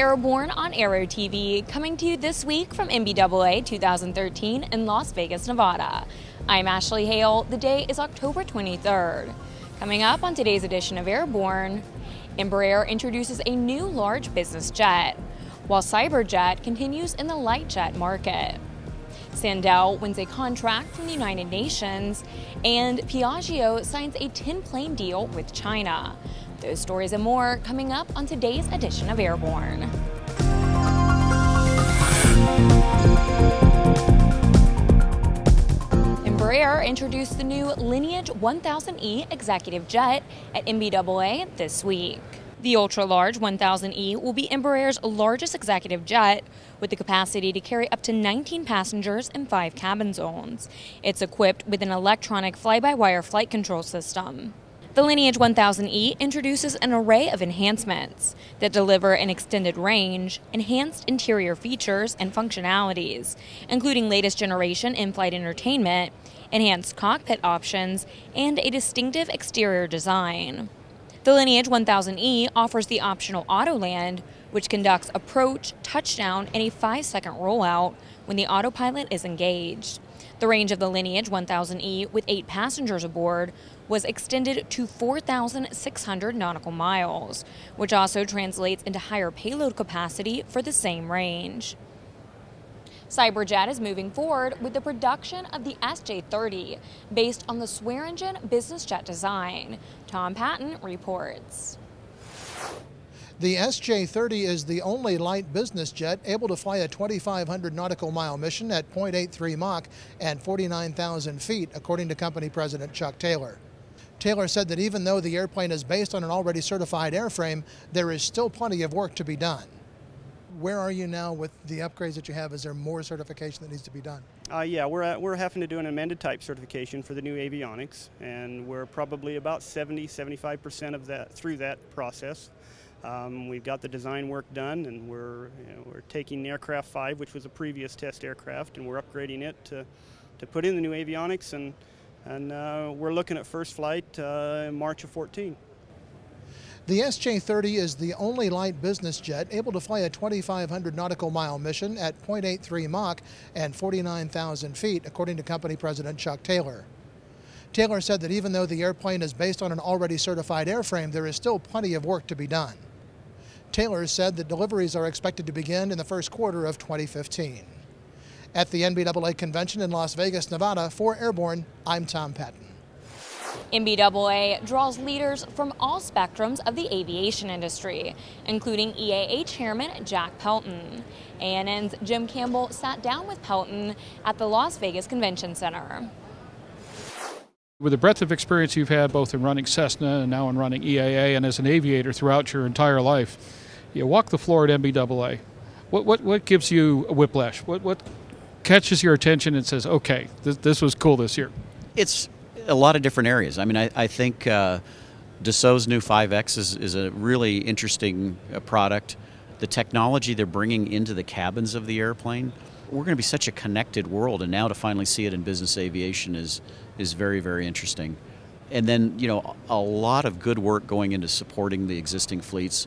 Airborne on Aero-TV, coming to you this week from NBAA 2013 in Las Vegas, Nevada. I'm Ashley Hale. The day is October 23rd. Coming up on today's edition of Airborne, Embraer introduces a new large business jet, while Syberjet continues in the light jet market. Sandel wins a contract from the United Nations, and Piaggio signs a 10-plane deal with China. Those stories and more coming up on today's edition of Airborne. Embraer introduced the new Lineage 1000E Executive Jet at NBAA this week. The ultra-large 1000E will be Embraer's largest executive jet, with the capacity to carry up to 19 passengers and 5 cabin zones. It's equipped with an electronic fly-by-wire flight control system. The Lineage 1000E introduces an array of enhancements that deliver an extended range, enhanced interior features and functionalities, including latest generation in-flight entertainment, enhanced cockpit options, and a distinctive exterior design. The Lineage 1000E offers the optional auto land, which conducts approach, touchdown, and a 5-second rollout when the autopilot is engaged. The range of the Lineage 1000E with 8 passengers aboard was extended to 4,600 nautical miles, which also translates into higher payload capacity for the same range. Cyberjet is moving forward with the production of the SJ30 based on the Swearingen business jet design. Tom Patton reports. The SJ30 is the only light business jet able to fly a 2,500 nautical mile mission at 0.83 Mach and 49,000 feet, according to company president Chuck Taylor. Taylor said that even though the airplane is based on an already certified airframe, there is still plenty of work to be done. Where are you now with the upgrades that you have? Is there more certification that needs to be done? Yeah, we're having to do an amended type certification for the new avionics, and we're probably about 70–75% of that through that process. We've got the design work done, and we're taking Aircraft 5, which was a previous test aircraft, and we're upgrading it to put in the new avionics, and we're looking at first flight in March of 14. The SJ30 is the only light business jet able to fly a 2,500 nautical mile mission at 0.83 Mach and 49,000 feet, according to company president Chuck Taylor. Taylor said that even though the airplane is based on an already certified airframe, there is still plenty of work to be done. Taylor said that deliveries are expected to begin in the first quarter of 2015. At the NBAA convention in Las Vegas, Nevada, for Airborne, I'm Tom Patton. NBAA draws leaders from all spectrums of the aviation industry, including EAA Chairman Jack Pelton. ANN's Jim Campbell sat down with Pelton at the Las Vegas Convention Center. With the breadth of experience you've had both in running Cessna and now in running EAA and as an aviator throughout your entire life, you walk the floor at NBAA. What gives you a whiplash? What catches your attention and says, okay, this was cool this year? It's a lot of different areas. I mean, I think Dassault's new 5X is a really interesting product. The technology they're bringing into the cabins of the airplane, we're going to be such a connected world, and now to finally see it in business aviation is very, very interesting. And then, a lot of good work going into supporting the existing fleets,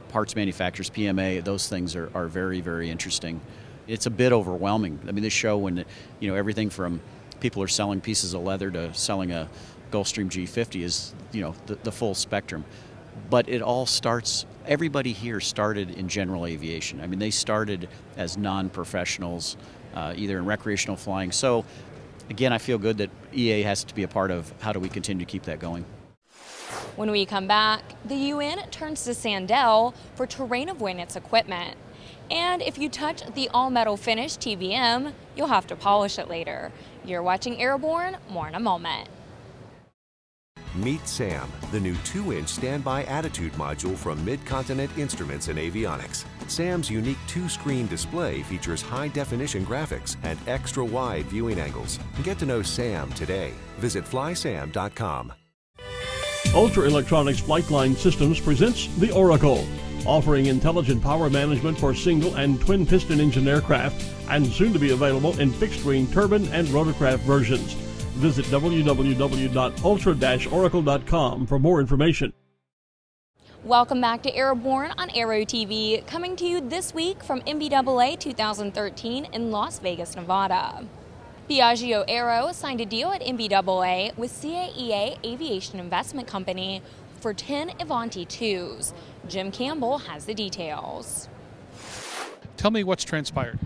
parts manufacturers, PMA, those things are very, very interesting. It's a bit overwhelming. I mean, this show, when, everything from people are selling pieces of leather to selling a Gulfstream G50 is, the full spectrum. But it all starts, everybody here started in general aviation. I mean, they started as non-professionals, either in recreational flying. So, again, I feel good that EA has to be a part of how do we continue to keep that going. When we come back, the UN turns to Sandel for terrain avoidance equipment. And if you touch the all-metal finished TBM, you'll have to polish it later. You're watching Airborne, more in a moment. Meet SAM, the new 2-inch standby attitude module from Mid-Continent Instruments and Avionics. SAM's unique 2-screen display features high-definition graphics and extra-wide viewing angles. Get to know SAM today. Visit flysam.com. Ultra Electronics Flightline Systems presents the Auracle, offering intelligent power management for single and twin piston engine aircraft, and soon to be available in fixed-wing turbine and rotorcraft versions. Visit www.ultra-oracle.com for more information. Welcome back to Airborne on Aero-TV, coming to you this week from NBAA 2013 in Las Vegas, Nevada. Piaggio Aero signed a deal at NBAA with CAEA Aviation Investment Company for 10 Avanti 2s. Jim Campbell has the details. Tell me what's transpired.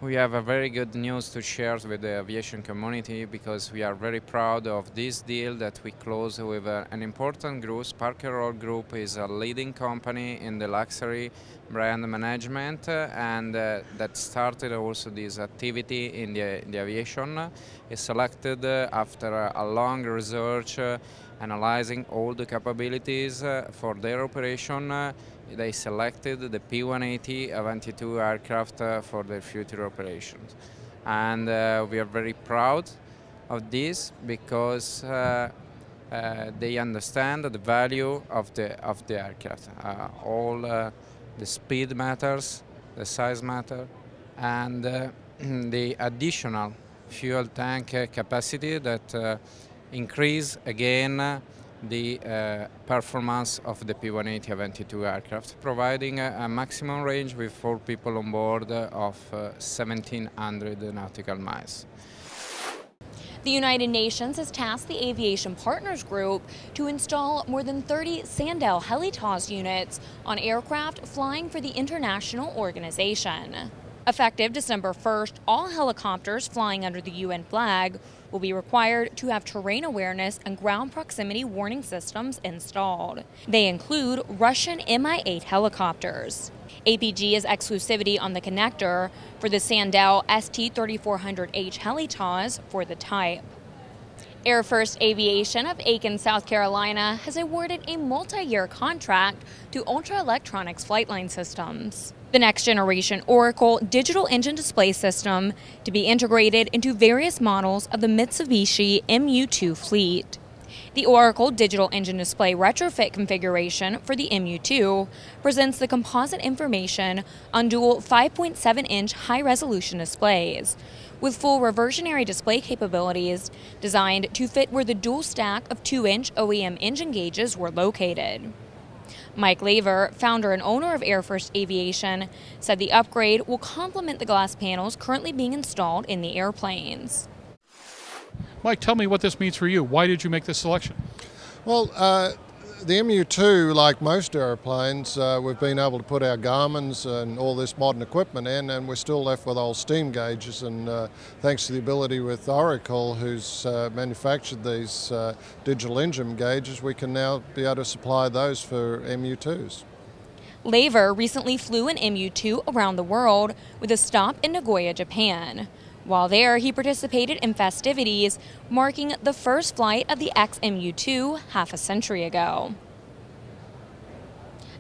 We have a very good news to share with the aviation community because we are very proud of this deal that we closed with an important group. Parker Group is a leading company in the luxury brand management and that started also this activity in the aviation. It's selected after a long research analyzing all the capabilities for their operation. They selected the P-180 Avanti 2 aircraft for their future operations. And we are very proud of this because they understand the value of the aircraft. All the speed matters, the size matters, and the additional fuel tank capacity that increase again the performance of the P-180 Avanti 2 aircraft, providing a maximum range with 4 people on board of 1,700 nautical miles. The United Nations has tasked the Aviation Partners Group to install more than 30 Sandel heli-TOS units on aircraft flying for the international organization. Effective December 1st, all helicopters flying under the UN flag will be required to have terrain awareness and ground proximity warning systems installed. They include Russian Mi-8 helicopters. APG has exclusivity on the connector for the Sandel ST3400H heli-TOS for the type. Air First Aviation of Aiken, South Carolina has awarded a multi-year contract to Ultra Electronics Flightline Systems, the next generation Auracle digital engine display system to be integrated into various models of the Mitsubishi MU2 fleet. The Auracle digital engine display retrofit configuration for the MU2 presents the composite information on dual 5.7-inch high-resolution displays, with full reversionary display capabilities designed to fit where the dual stack of 2-inch OEM engine gauges were located. Mike Laver, founder and owner of Air First Aviation, said the upgrade will complement the glass panels currently being installed in the airplanes. Mike, tell me what this means for you. Why did you make this selection? Well, the MU2, like most airplanes, we've been able to put our Garmins and all this modern equipment in, and we're still left with old steam gauges. And thanks to the ability with Auracle, who's manufactured these digital engine gauges, we can now be able to supply those for MU2s. Laver recently flew an MU2 around the world with a stop in Nagoya, Japan. While there, he participated in festivities marking the first flight of the XMU2 half a century ago.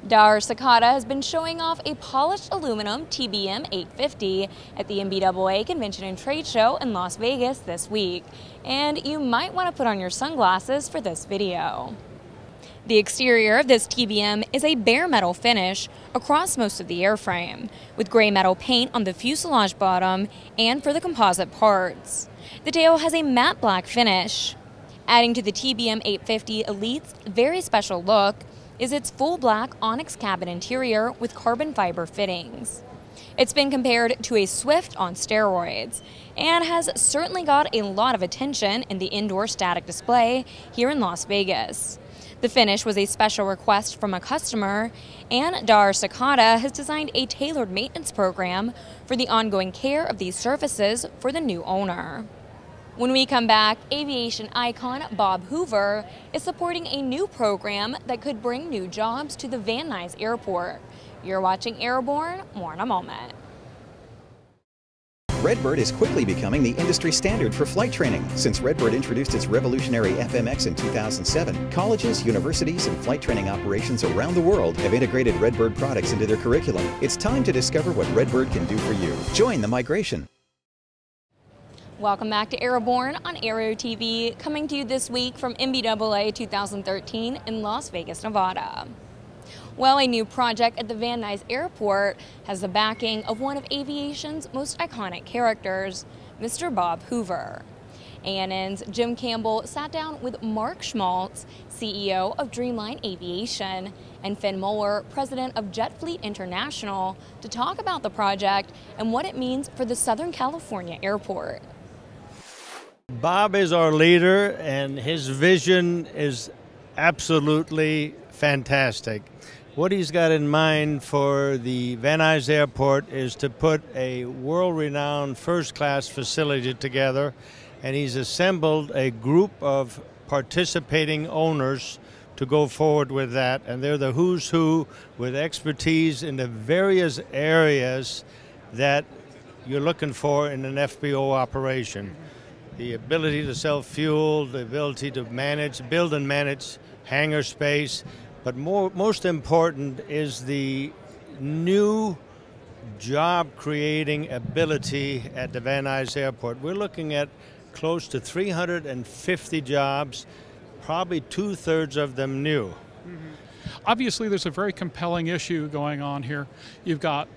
Dahar has been showing off a polished aluminum TBM 850 at the NBAA Convention and Trade Show in Las Vegas this week, and you might want to put on your sunglasses for this video. The exterior of this TBM is a bare metal finish across most of the airframe, with gray metal paint on the fuselage bottom and for the composite parts. The tail has a matte black finish. Adding to the TBM 850 Elite's very special look is its full black onyx cabin interior with carbon fiber fittings. It's been compared to a Swift on steroids and has certainly got a lot of attention in the indoor static display here in Las Vegas. The finish was a special request from a customer, and Dahar has designed a tailored maintenance program for the ongoing care of these surfaces for the new owner. When we come back, aviation icon Bob Hoover is supporting a new program that could bring new jobs to the Van Nuys Airport. You're watching Airborne, more in a moment. Redbird is quickly becoming the industry standard for flight training. Since Redbird introduced its revolutionary FMX in 2007, colleges, universities, and flight training operations around the world have integrated Redbird products into their curriculum. It's time to discover what Redbird can do for you. Join the migration. Welcome back to Airborne on Aero-TV, coming to you this week from NBAA 2013 in Las Vegas, Nevada. Well, a new project at the Van Nuys Airport has the backing of one of aviation's most iconic characters, Mr. Bob Hoover. ANN's Jim Campbell sat down with Mark Schmaltz, CEO of Dreamline Aviation, and Finn Muller, president of Jet Fleet International, to talk about the project and what it means for the Southern California airport. Bob is our leader, and his vision is absolutely fantastic. What he's got in mind for the Van Nuys Airport is to put a world-renowned first-class facility together, and he's assembled a group of participating owners to go forward with that, and they're the who's who with expertise in the various areas that you're looking for in an FBO operation. The ability to sell fuel, the ability to build and manage hangar space, but most important is the new job-creating ability at the Van Nuys Airport. We're looking at close to 350 jobs, probably 2/3 of them new. Obviously, there's a very compelling issue going on here. You've got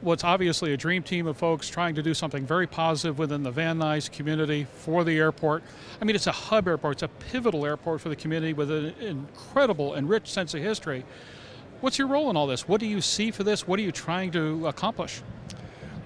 what's obviously a dream team of folks trying to do something very positive within the Van Nuys community for the airport. I mean, it's a hub airport, it's a pivotal airport for the community with an incredible and rich sense of history. What's your role in all this? What do you see for this? What are you trying to accomplish?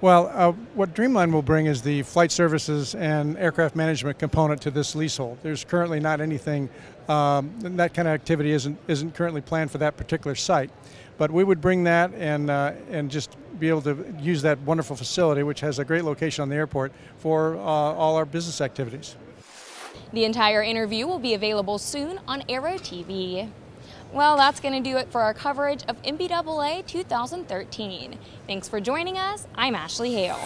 Well, what Dreamline will bring is the flight services and aircraft management component to this leasehold. There's currently not anything, that kind of activity isn't currently planned for that particular site. But we would bring that and just be able to use that wonderful facility, which has a great location on the airport, for all our business activities. The entire interview will be available soon on Aero-TV. Well, that's going to do it for our coverage of NBAA 2013. Thanks for joining us. I'm Ashley Hale.